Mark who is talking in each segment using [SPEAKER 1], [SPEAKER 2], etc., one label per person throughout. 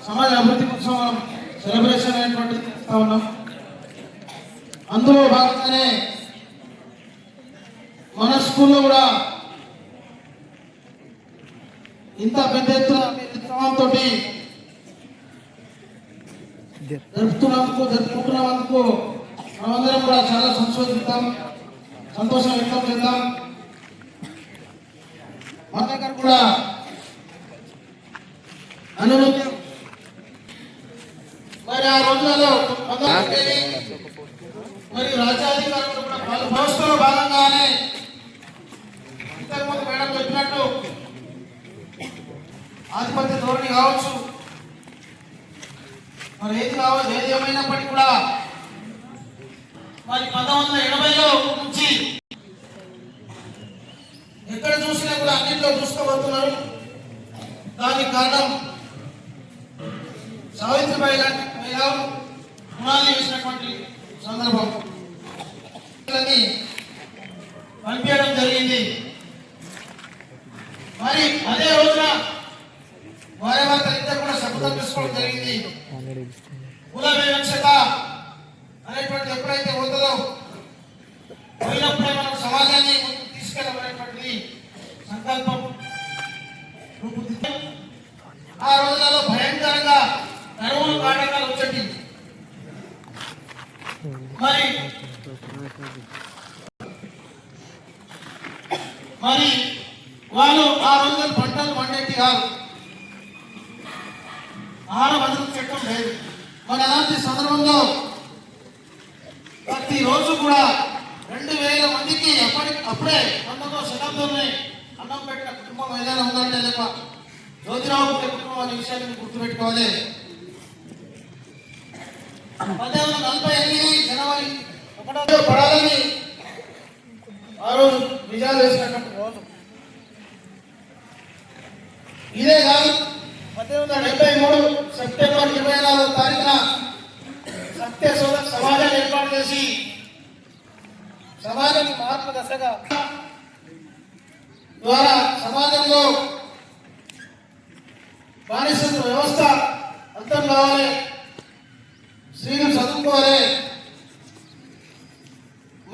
[SPEAKER 1] సమాజ అభివృద్ధి కోసం మనం సెలబ్రేషన్ అనేటువంటిది చేస్తూ ఉన్నాం. అందులో భాగంగానే మన స్కూల్లో కూడా ఇంత పెద్ద ఎత్తున ఉత్సవంతో జరుపుకుంటున్నందుకు మనమందరం కూడా చాలా సంతోషం వ్యక్తం చేద్దాం. మన దగ్గర కూడా అనుమతి మరి ఆ రోజులలో మరి రాజ్యాధికారులు కూడా వ్యవస్థలో భాగంగానే ఇంతకుముందు మేడం చెప్పినట్టు ఆధిపత్య ధోరణి కావచ్చు, మరి ఏది ఏమైనప్పటికీ కూడా మరి 1980లో నుంచి ఎక్కడ చూసినా కూడా అన్నింటిలో చూసుకోబోతున్నారు. దానికి కారణం సావిత్రిబాయి లాంటి మహిళలు పునాది వేసినటువంటి సందర్భం పంపించడం జరిగింది. మరి అదే రోజున వారి ఇద్దరు కూడా శపథం తీసుకోవడం జరిగింది. కుల వివక్షత అనేటువంటి ఎప్పుడైతే ఉంటుందో పోయినప్పుడే మనం సమాజాన్ని తీసుకెళ్ళబడేటువంటి సంకల్పం ఆ రోజులలో భయంకరంగా కరువులు కాటకాలు వచ్చేటి. మరి వాళ్ళు ఆ రోజుల్లో పంటలు పండేటి కాదు, ఆహార భద్రత చట్టం లేదు. మరి అలాంటి సందర్భంలో ప్రతిరోజు కూడా 2000 మందికి అప్పుడే 19వ శతాబ్దంలో అన్నం పెట్టిన కుటుంబం ఏదైనా ఉందంటే లేక జ్యోతిరావు పూలే కుటుంబం అనే విషయాన్ని గుర్తుపెట్టుకోవాలి. 1848 జనవరి 1వ పడాలని ఆ రోజు నిజాలు వేసినటువంటి రోజు. ఇదే కాదు 1873 సెప్టెంబర్ 24వ తారీఖున సత్య సమాజాన్ని ఏర్పాటు చేసి సమాజాన్ని మార్పు దశగా ద్వారా సమాజంలో బానిసత్వ వ్యవస్థ అంతం కావాలి, స్త్రీలు చదువుకోవాలి.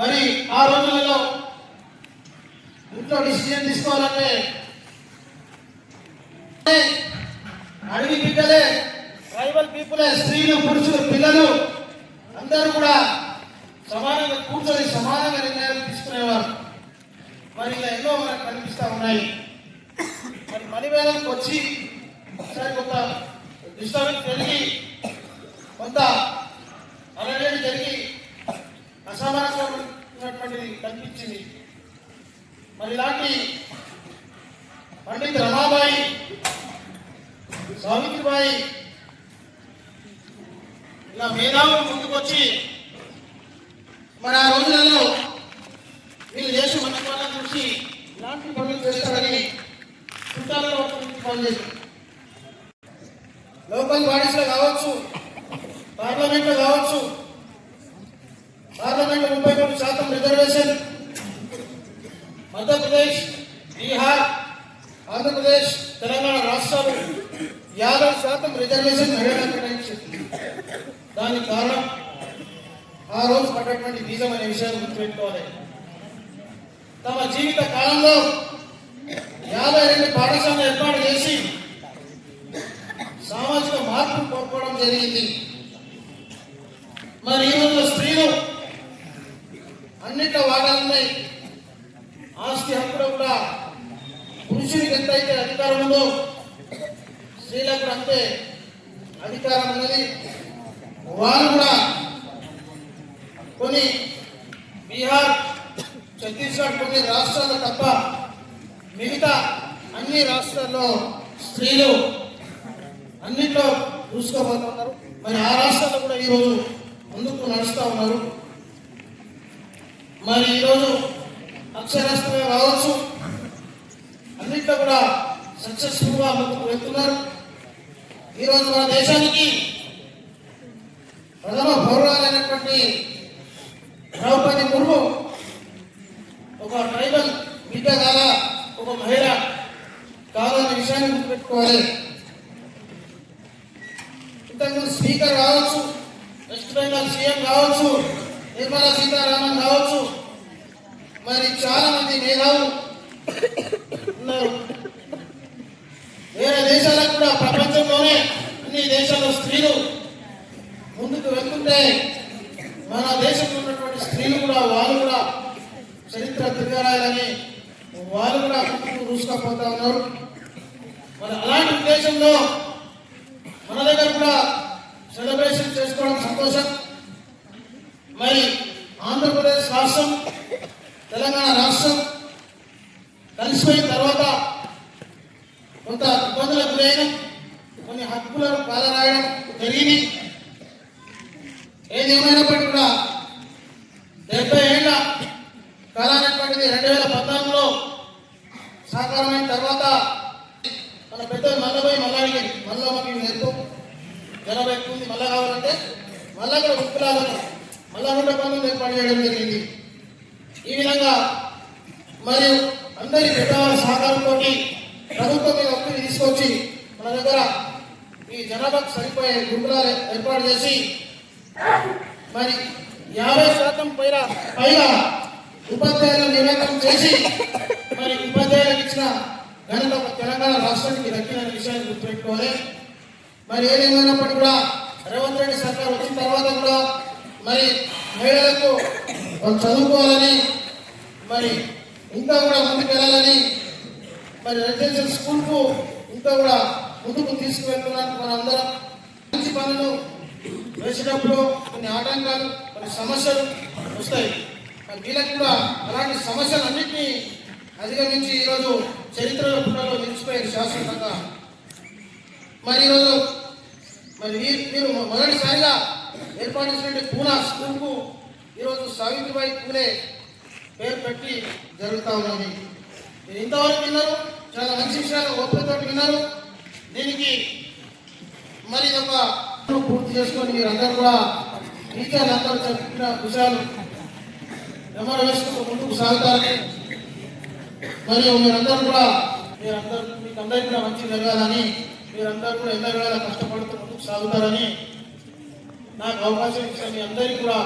[SPEAKER 1] మరి ఆ రోజులలో ఇంట్లో డిసిజన్ తీసుకోవాలంటే అడవి బిడ్డలే, ట్రైబల్ పీపులే, స్త్రీలు పురుషులు పిల్లలు అందరూ కూడా సమానంగా కూర్చొని సమానంగా నిర్ణయాలు తీసుకునేవారు. మరి ఇలా ఎన్నో మనకు కనిపిస్తూ ఉన్నాయి. మరి మణివేదానికి వచ్చి ఒకసారి కొంత డిస్టర్బెన్స్ జరిగి కొంత అలజడి జరిగి అసమానమైనటువంటిది కనిపించింది. మరి ఇలాంటి పండిత్ రమాబాయి, సావిత్రిబాయి ఇలా మేధావులు ముందుకొచ్చి మరి ఆ రోజులలో వీళ్ళు చేసి మన వాళ్ళ చూసి ఇలాంటి పనులు చేస్తారని చుట్టాలలో పనిచేస్తారు. లోకల్ బాడీస్ లో కావచ్చు, పార్లమెంట్ లో కావచ్చు, పార్లమెంట్ 33% రిజర్వేషన్, మధ్యప్రదేశ్, బీహార్, ఆంధ్రప్రదేశ్, తెలంగాణ రాష్ట్రాలు 50% రిజర్వేషన్ మహిళలకు కేటాయించింది. దానికి కారణం ఆ రోజు పడ్డటువంటి బీజం అనే విషయాన్ని గుర్తుపెట్టుకోవాలి. తమ జీవిత కాలంలో 52 పాఠశాలలు ఏర్పాటు చేసి సామాజిక మార్పు కోరుకోవడం జరిగింది. మరి ఈ రోజు స్త్రీలు అన్నింటిలో వాటాలున్నాయి. ఆస్తి హక్కులో కూడా పురుషునికి ఎంతైతే అధికారం ఉందో స్త్రీలకు అంతే అధికారం ఉన్నది. వారు కూడా కొన్ని బీహార్, ఛత్తీస్గఢ్ కొన్ని రాష్ట్రాలు తప్ప మిగతా అన్ని రాష్ట్రాల్లో స్త్రీలు అన్నింటిలో చూసుకోబోతున్నారు. మరి ఆ రాష్ట్రాల్లో కూడా ఈరోజు ముందుకు నడుస్తూ ఉన్నారు. మరి ఈరోజు అక్షరాస్యమే కావచ్చు, అన్నింటిలో కూడా సక్సెస్ఫుల్గా ముందుకు వెళ్తున్నారు. ఈరోజు మన దేశానికి ప్రథమ పౌరాలైనటువంటి ద్రౌపది ముర్ము ఒక ట్రైబల్ బిడ్డ కాదా, ఒక మహిళ కాదన్న విషయాన్ని గుర్తుపెట్టుకోవాలి. ఇంతకుముందు స్పీకర్ కావచ్చు, వెస్ట్ బెంగాల్ సీఎం కావచ్చు, నిర్మలా సీతారామన్ కావచ్చు, మరి చాలా మంది మేధావులు ఉన్నారు. వేరే దేశాలకు కూడా ప్రపంచంలోనే అన్ని దేశాల్లో స్త్రీలు ముందుకు వెళ్తుంటే మన దేశంలో ఉన్నటువంటి స్త్రీలు కూడా వాళ్ళు కూడా చరిత్ర తిరగరాయాలని వాళ్ళు కూడా ముందుకు దూసుకపోతా ఉన్నారు. మరి అలాంటి ఉద్దేశంలో మన దగ్గర కూడా సెలబ్రేషన్ చేసుకోవడం సంతోషం. మరి ఆంధ్రప్రదేశ్ రాష్ట్రం తెలంగాణ రాష్ట్రం కలిసిపోయిన తర్వాత కొంత ఇబ్బందులకు గురైన కొన్ని హక్కులను కాలరాయడం జరిగింది. ఏది ఏమైనప్పటికీ కూడా 70 ఏళ్ల కాలానటువంటిది 2014లో సాకారమైన తర్వాత మన పెద్దలు మళ్ళీ అడిగింది, మళ్ళీ మాకు నేర్పు జనాభా ఎక్కువ ఉంది, మళ్ళా కావాలంటే మళ్ళా కూడా ఉత్పలాలను మళ్ళా 119 ఏర్పాటు చేయడం జరిగింది. ఈ విధంగా మరియు అందరి పెద్దవాళ్ళ సహకారంతో ప్రభుత్వం మీద ఒత్తిడి తీసుకొచ్చి మన దగ్గర ఈ జనాభాకు సరిపోయే గుంపులాలు ఏర్పాటు చేసి మరి 50% పైగా ఉపాధ్యాయులను నియమనం చేసి మరి ఉపాధ్యాయులకు ఇచ్చిన ఘనత తెలంగాణ రాష్ట్రానికి దక్కిన విషయాన్ని గుర్తుపెట్టుకోవాలి. మరి ఏదేమైనప్పటికీ కూడా రేవంత్ రెడ్డి సర్కార్ వచ్చిన తర్వాత కూడా మరి మహిళలకు వాళ్ళు చదువుకోవాలని మరి ఇంకా కూడా ముందుకు వెళ్ళాలని మరి రెసిడెన్షియల్ స్కూల్కు ఇంకా కూడా ముందుకు తీసుకువెళ్తున్నానికి మన అందరం మంచి పనులు వేసేటప్పుడు కొన్ని ఆటంకాలు కొన్ని సమస్యలు వస్తాయి. మరి వీళ్ళకి కూడా అలాంటి సమస్యలన్నింటినీ అధిగమించి ఈరోజు చరిత్ర పుటలో నిలిచిపోయారు శాశ్వతంగా. మరి ఈరోజు మరి మీరు మొదటిసారిగా ఏర్పాటు చేసినటువంటి పూనా స్కూల్కు ఈరోజు సావిత్రిబాయి పూలే పేరు పెట్టి జరుగుతూ ఉన్నది. మీరు ఇంతవరకు విన్నారు, చాలా మంచి విషయాలు ఓపికతో విన్నారు. దీనికి మరి ఒక పూర్తి చేసుకొని మీరు అందరూ కూడా టీచర్లు అందరూ చెప్పిన విషయాలు నెమరు వేసుకుంటూ ముందుకు సాగుతారని మరియు మీరందరూ కూడా మీకు అందరికీ కూడా మంచి జరగాలని మీరందరూ కూడా ఎన్నో వేళ కష్టపడుతూ ముందుకు సాగుతారని నాకు అవకాశం ఇచ్చిన మీ అందరికీ కూడా